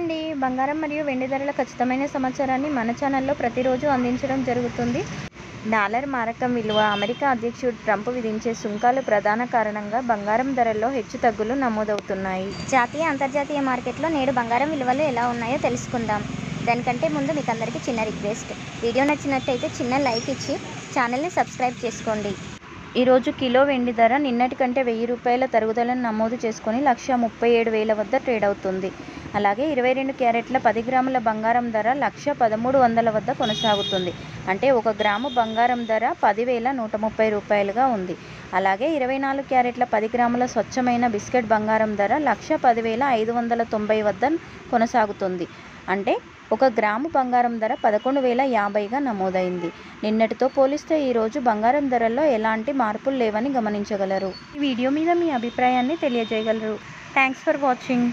అండి. బంగారం మరియు వెండి ధరల ఖచ్చితమైన సమాచారాన్ని మన ఛానల్లో ప్రతిరోజు అందించడం జరుగుతుంది. డాలర్ మారకం విలువ, అమెరికా అధ్యక్షుడు ట్రంప్ విధించే సుంకాలు ప్రధాన కారణంగా బంగారం ధరల్లో హెచ్చుతగ్గులు నమోదవుతున్నాయి. జాతీయ, అంతర్జాతీయ మార్కెట్లో నేడు బంగారం విలువలు ఎలా ఉన్నాయో తెలుసుకుందాం. దానికంటే ముందు మీకు అందరికీ చిన్న రిక్వెస్ట్, వీడియో నచ్చినట్టయితే చిన్న లైక్ ఇచ్చి ఛానల్ని సబ్స్క్రైబ్ చేసుకోండి. ఈరోజు కిలో వెండి ధర నిన్నటి కంటే ₹1000 తరుగుదలను నమోదు చేసుకుని 1,37,000 వద్ద ట్రేడ్ అవుతుంది. అలాగే 22 క్యారెట్ల 10 గ్రాముల బంగారం ధర 1,1300 వద్ద కొనసాగుతుంది. అంటే 1 గ్రాము బంగారం ధర ₹10,130గా ఉంది. అలాగే 24 క్యారెట్ల 10 గ్రాముల స్వచ్ఛమైన బిస్కెట్ బంగారం ధర 1,10,590 వద్ద కొనసాగుతుంది. అంటే 1 గ్రాము బంగారం ధర 11,050గా నమోదైంది. నిన్నటితో పోలిస్తే ఈరోజు బంగారం ధరల్లో ఎలాంటి మార్పులు లేవని గమనించగలరు. ఈ వీడియో మీద మీ అభిప్రాయాన్ని తెలియజేయగలరు. Thanks for watching.